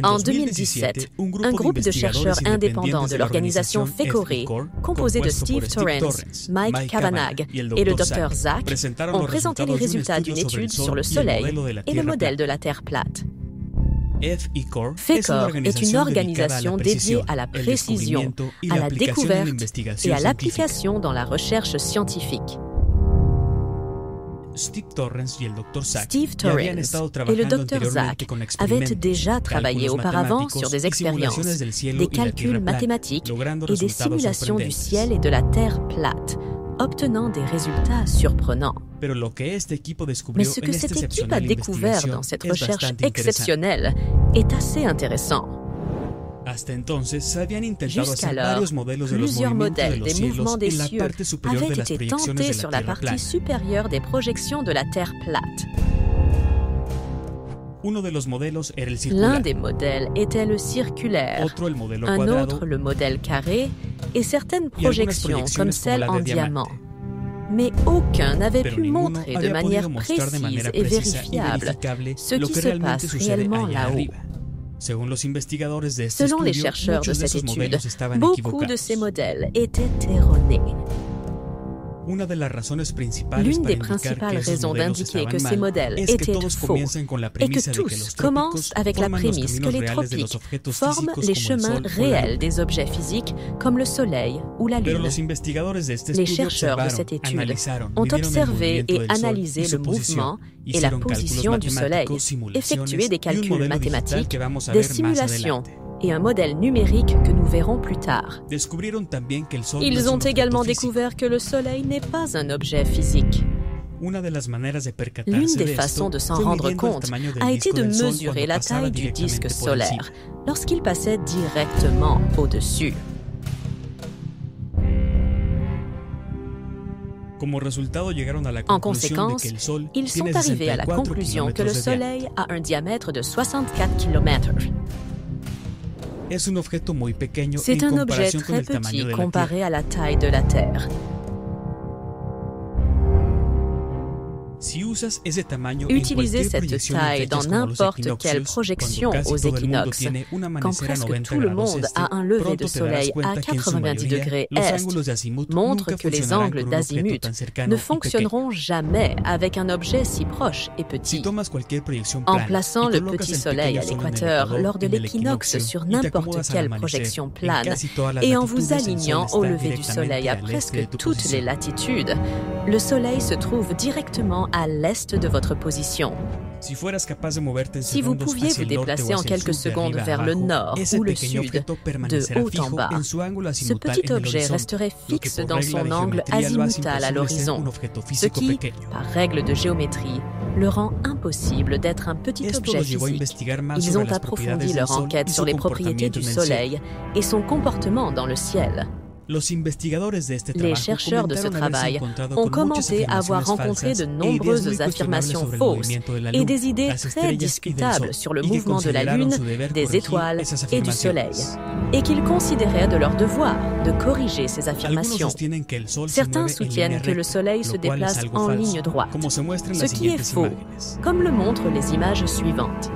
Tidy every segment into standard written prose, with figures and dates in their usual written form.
En 2017, un groupe de chercheurs indépendants de l'organisation FECORE, composé de Steve Torrence, Mike Cavanagh et le Dr Zach, ont présenté les résultats d'une étude sur le Soleil et le modèle de la Terre plate. FECORE est une organisation dédiée à la précision, à la découverte et à l'application dans la recherche scientifique. Steve Torrence et le Dr Zach avaient déjà travaillé auparavant sur des expériences, des calculs mathématiques et des simulations du ciel et de la Terre plate, obtenant des résultats surprenants. Mais ce que cette équipe a découvert dans cette recherche exceptionnelle est assez intéressant. Jusqu'alors, plusieurs modèles des mouvements des cieux avaient été tentés sur la partie supérieure des projections de la Terre plate. L'un des modèles était le circulaire, un autre le modèle carré et certaines projections comme celle en diamant. Mais aucun n'avait pu montrer de manière précise et vérifiable ce qui se passe réellement là-haut. Selon les chercheurs de cette étude, beaucoup de ces modèles étaient erronés. L'une des principales raisons d'indiquer que ces modèles étaient faux est que tous commencent avec la prémisse que les tropiques forment les chemins réels des objets physiques comme le Soleil ou la Lune. Les chercheurs de cette étude ont observé et analysé le mouvement et la position du Soleil, effectué des calculs mathématiques, des simulations et un modèle numérique que nous verrons plus tard. Ils ont également découvert que le Soleil n'est pas un objet physique. L'une des façons de s'en rendre compte a été de mesurer la taille du disque solaire lorsqu'il passait directement au-dessus. En conséquence, ils sont arrivés à la conclusion que le Soleil a un diamètre de 64 km. C'est un objet très petit comparé à la taille de la Terre. Utilisez cette taille dans n'importe quelle projection aux équinoxes, quand presque tout le monde a un lever de soleil à 90 degrés est, montre que les angles d'azimut ne fonctionneront jamais avec un objet si proche et petit. En plaçant le petit soleil à l'équateur lors de l'équinoxe sur n'importe quelle projection plane et en vous alignant au lever du soleil à presque toutes les latitudes, le soleil se trouve directement à l'est de votre position. Si vous pouviez vous déplacer en quelques secondes vers le nord ou le sud, de haut en bas, ce petit objet resterait fixe dans son angle azimutal à l'horizon, ce qui, par règle de géométrie, le rend impossible d'être un petit objet physique. Ils ont approfondi leur enquête sur les propriétés du Soleil et son comportement dans le ciel. Les chercheurs de ce travail ont commenté avoir rencontré de nombreuses affirmations fausses et des idées très discutables sur le mouvement de la Lune, des étoiles et du Soleil, et qu'ils considéraient de leur devoir de corriger ces affirmations. Certains soutiennent que le Soleil se déplace en ligne droite, ce qui est faux, comme le montrent les images suivantes.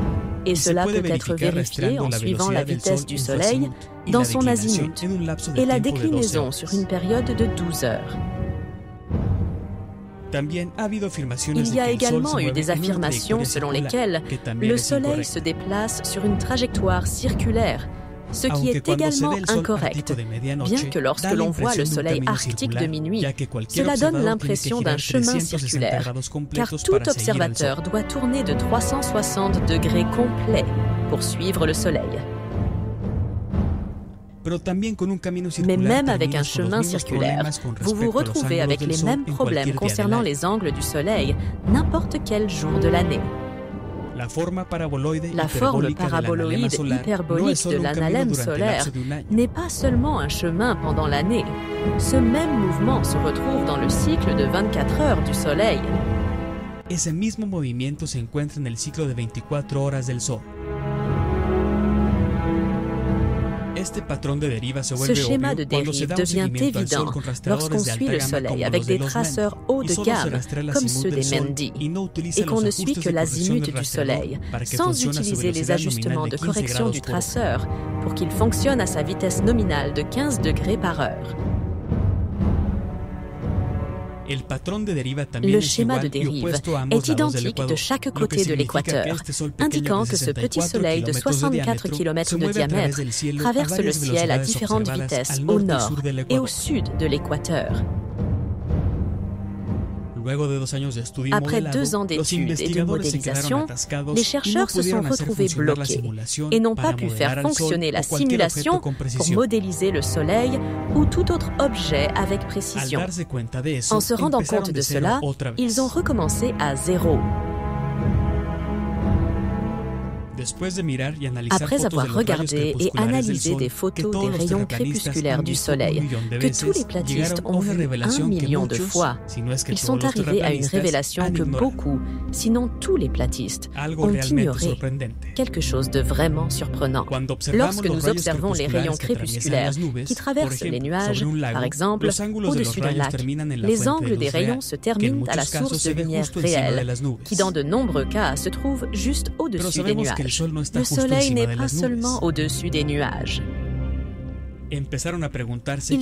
Et cela peut être vérifié en suivant la vitesse du Soleil dans son azimut et la déclinaison sur une période de 12 heures. Il y a également eu des affirmations selon lesquelles le Soleil se déplace sur une trajectoire circulaire, ce qui est également incorrect, bien que lorsque l'on voit le soleil arctique de minuit, cela donne l'impression d'un chemin circulaire, car tout observateur doit tourner de 360 degrés complets pour suivre le soleil. Mais même avec un chemin circulaire, vous vous retrouvez avec les mêmes problèmes concernant les angles du soleil n'importe quel jour de l'année. La forme paraboloïde hyperbolique de l'analème solaire n'est pas seulement un chemin pendant l'année. Ce même mouvement se retrouve dans le cycle de 24 heures du Soleil. Ese mismo movimiento se encuentra en el ciclo de 24 horas del Sol. Ce schéma de dérive devient évident lorsqu'on suit le Soleil avec des traceurs haut de gamme comme ceux des Mendy et qu'on ne suit que l'azimut du Soleil sans utiliser les ajustements de correction du traceur pour qu'il fonctionne à sa vitesse nominale de 15 degrés par heure. Le schéma de dérive est identique de chaque côté de l'équateur, indiquant que ce petit soleil de 64 km de diamètre traverse le ciel à différentes vitesses au nord et au sud de l'équateur. Après 2 ans d'études et de modélisation, les chercheurs se sont retrouvés bloqués et n'ont pas pu faire fonctionner la simulation pour modéliser le Soleil ou tout autre objet avec précision. En se rendant compte de cela, ils ont recommencé à zéro. Après avoir regardé et analysé des photos des rayons crépusculaires du Soleil que tous les platistes ont vu 1 million de fois, ils sont arrivés à une révélation que beaucoup, sinon tous les platistes, ont ignorée. Quelque chose de vraiment surprenant. Lorsque nous observons les rayons crépusculaires qui traversent les nuages, par exemple, au-dessus d'un lac, les angles des rayons se terminent à la source de lumière réelle, qui dans de nombreux cas se trouve juste au-dessus des nuages. Le Soleil n'est pas seulement au-dessus des nuages. Ils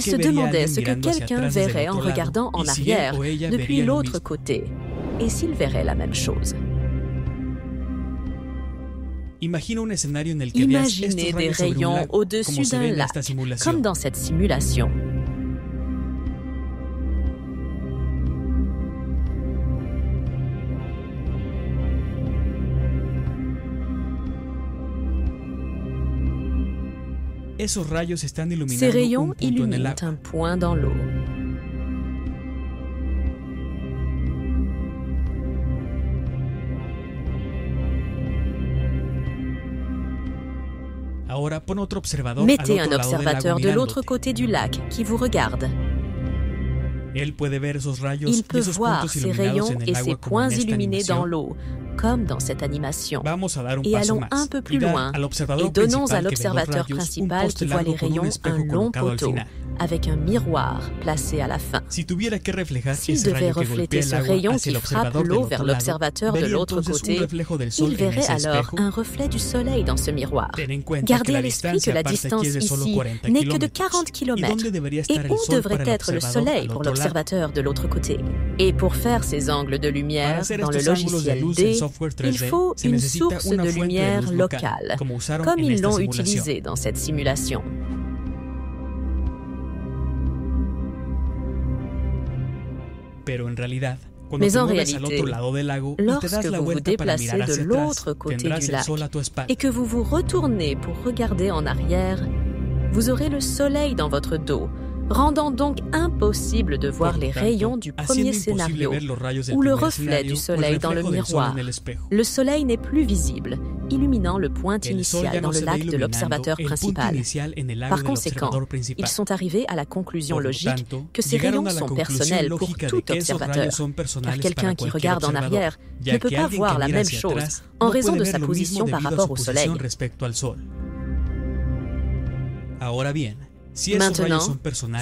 se demandaient ce que quelqu'un verrait en regardant en arrière depuis l'autre côté, et s'il verrait la même chose. Imaginez des rayons au-dessus d'un lac, comme dans cette simulation. Ces rayons illuminent un point dans l'eau. Mettez un observateur de l'autre côté du lac qui vous regarde. Il peut voir ces rayons et ces points illuminés dans l'eau, comme dans cette animation. Et allons un peu plus loin et donnons à l'observateur principal qui voit les rayons un long poteau avec un miroir placé à la fin. S'il devait refléter ce rayon qui frappe l'eau vers l'observateur de l'autre côté, il verrait alors un reflet du Soleil dans ce miroir. Gardez à l'esprit que la distance ici n'est que de 40 km. Et où devrait être le Soleil pour l'observateur de l'autre côté? Et pour faire ces angles de lumière dans le logiciel D, il faut une source de lumière locale, comme ils l'ont utilisé dans cette simulation. Mais en réalité, lorsque vous vous déplacez de l'autre côté du lac et que vous vous retournez pour regarder en arrière, vous aurez le Soleil dans votre dos, rendant donc impossible de voir les rayons du premier scénario ou le reflet du Soleil dans le miroir. Le Soleil n'est plus visible, illuminant le point initial dans le lac de l'observateur principal. Par conséquent, ils sont arrivés à la conclusion logique que ces rayons sont personnels pour tout observateur, car quelqu'un qui regarde en arrière ne peut pas voir la même chose en raison de sa position par rapport au Soleil. Maintenant,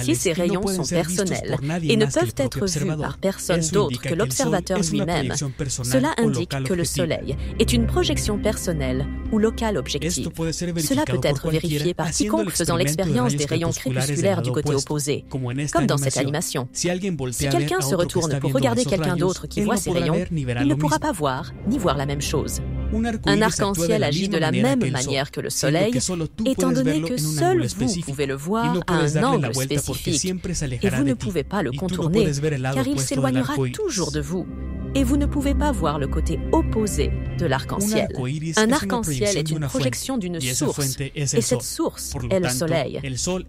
si ces rayons sont personnels et ne peuvent être vus par personne d'autre que l'observateur lui-même, cela indique que le Soleil est une projection personnelle ou locale objective. Cela peut être vérifié par quiconque faisant l'expérience des rayons crépusculaires du côté opposé, comme dans cette animation. Si quelqu'un se retourne pour regarder quelqu'un d'autre qui voit ces rayons, il ne pourra pas voir ni voir la même chose. Un arc-en-ciel agit de la même manière que le Soleil, étant donné que seul vous pouvez le voir à un angle spécifique, et vous ne pouvez pas le contourner, car il s'éloignera toujours de vous, et vous ne pouvez pas voir le côté opposé de l'arc-en-ciel. Un arc-en-ciel est une projection d'une source, et cette source est le Soleil.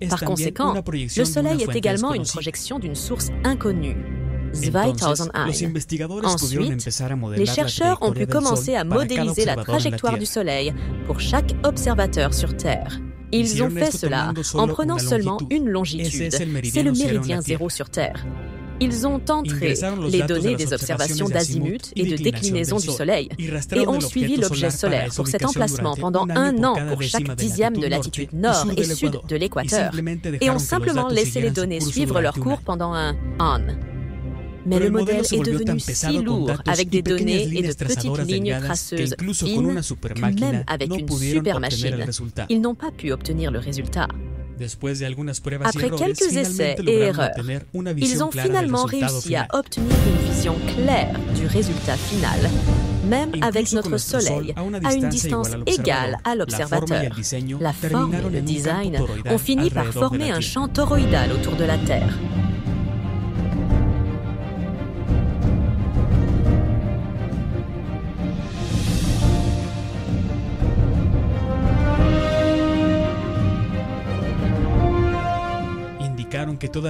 Par conséquent, le Soleil est également une projection d'une source inconnue. 2001. Ensuite, les chercheurs ont pu commencer à modéliser la trajectoire du Soleil pour chaque observateur sur Terre. Ils ont fait cela en prenant seulement une longitude, c'est le méridien 0 sur Terre. Ils ont entré les données des observations d'azimut et de déclinaison du Soleil et ont suivi l'objet solaire pour cet emplacement pendant 1 an pour chaque dixième de latitude nord et sud de l'équateur et ont simplement laissé les données suivre leur cours pendant un an. Mais le modèle est devenu si lourd avec des données et de petites lignes traceuses fines que même avec une super machine, ils n'ont pas pu obtenir le résultat. Après quelques essais et erreurs, ils ont finalement réussi à obtenir une vision claire du résultat final, même avec notre Soleil à une distance égale à l'observateur. La forme et le design ont fini par former un champ toroïdal autour de la Terre.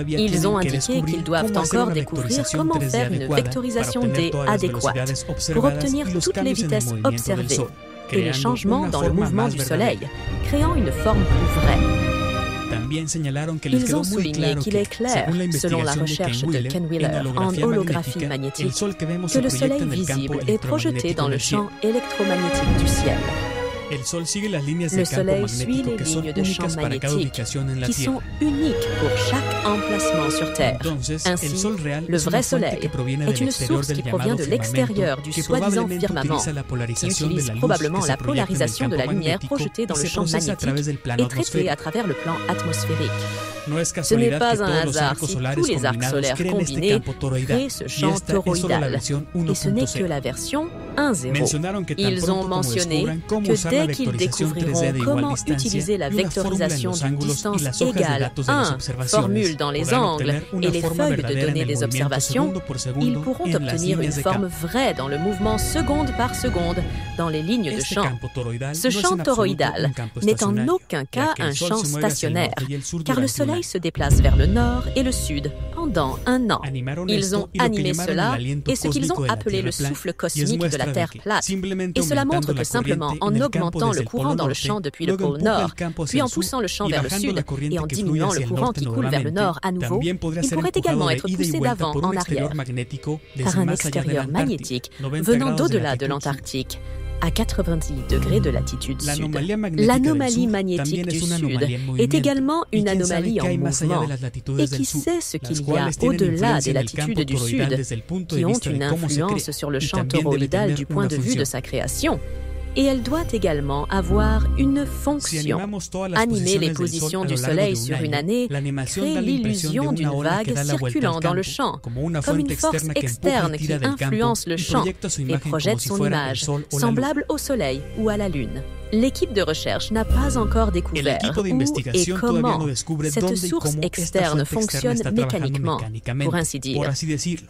Ils ont indiqué qu'ils doivent encore découvrir comment faire une vectorisation D adéquate pour obtenir toutes les vitesses observées et les changements dans le mouvement du Soleil, créant une forme plus vraie. Ils ont souligné qu'il est clair, selon la recherche de Ken Wheeler en holographie magnétique, que le Soleil visible est projeté dans le champ électromagnétique du ciel. Le Soleil suit les lignes de champ magnétique qui sont uniques pour chaque emplacement sur Terre. Ainsi, le vrai Soleil est une source qui provient de l'extérieur du soi-disant firmament, qui utilise probablement la polarisation de la lumière projetée dans le champ magnétique et traitée à travers le plan atmosphérique. Ce n'est pas un hasard si tous les arcs solaires combinés créent ce champ toroïdal, et ce n'est que la version 1.0. Ils ont mentionné que dès qu'ils découvriront comment utiliser la vectorisation d'une distance égale 1 formule dans les angles et les feuilles de données des observations, ils pourront obtenir une forme vraie dans le mouvement seconde par seconde dans les lignes de champ. Ce champ toroïdal n'est en aucun cas un champ stationnaire, car le Soleil se déplace vers le nord et le sud pendant 1 an. Ils ont animé cela et ce qu'ils ont appelé le souffle cosmique de la Terre plate. Et cela montre que simplement en augmentant le courant dans le champ depuis le pôle nord, puis en poussant le champ vers le sud et en diminuant le courant qui coule vers le nord à nouveau, il pourrait également être poussé d'avant en arrière par un extérieur magnétique venant d'au-delà de l'Antarctique, à 90 degrés de latitude sud. L'anomalie magnétique du sud est également une anomalie en mouvement et qui sait ce qu'il y a au-delà des latitudes du sud qui ont une influence sur le champ toroïdal du point de vue de sa création. Et elle doit également avoir une fonction. Animer les positions du Soleil sur une année crée l'illusion d'une vague circulant dans le champ, comme une force externe qui influence le champ et projette son image, semblable au Soleil ou à la Lune. L'équipe de recherche n'a pas encore découvert où et comment cette source externe fonctionne mécaniquement, pour ainsi dire.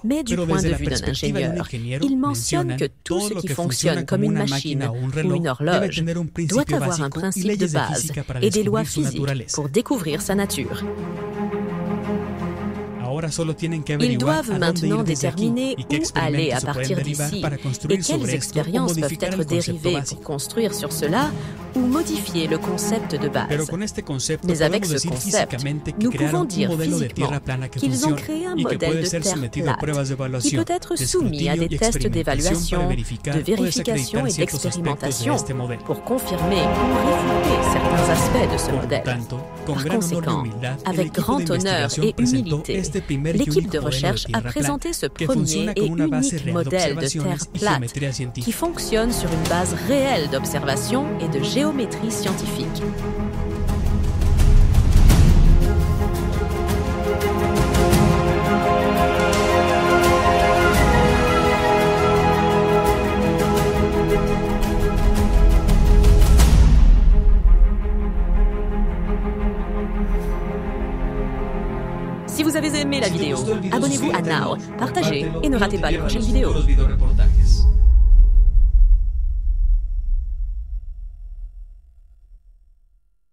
Mais du point de vue d'un ingénieur, il mentionne que tout ce qui fonctionne comme une machine ou une horloge doit avoir un principe de base et des lois physiques pour découvrir sa nature. Ils doivent maintenant déterminer où aller à partir d'ici et quelles expériences peuvent être dérivées pour construire sur cela ou modifier le concept de base. Mais avec ce concept, nous pouvons dire physiquement qu'ils ont créé un modèle de Terre plate qui peut être soumis à des tests d'évaluation, de vérification et d'expérimentation pour confirmer ou réfuter certains aspects de ce modèle. Par conséquent, avec grand honneur et humilité, l'équipe de recherche a présenté ce premier et unique modèle de Terre plate qui fonctionne sur une base réelle d'observation et de géométrie scientifique. Si vous avez aimé la vidéo, abonnez-vous à Now, partagez et ne ratez pas les prochaines vidéos.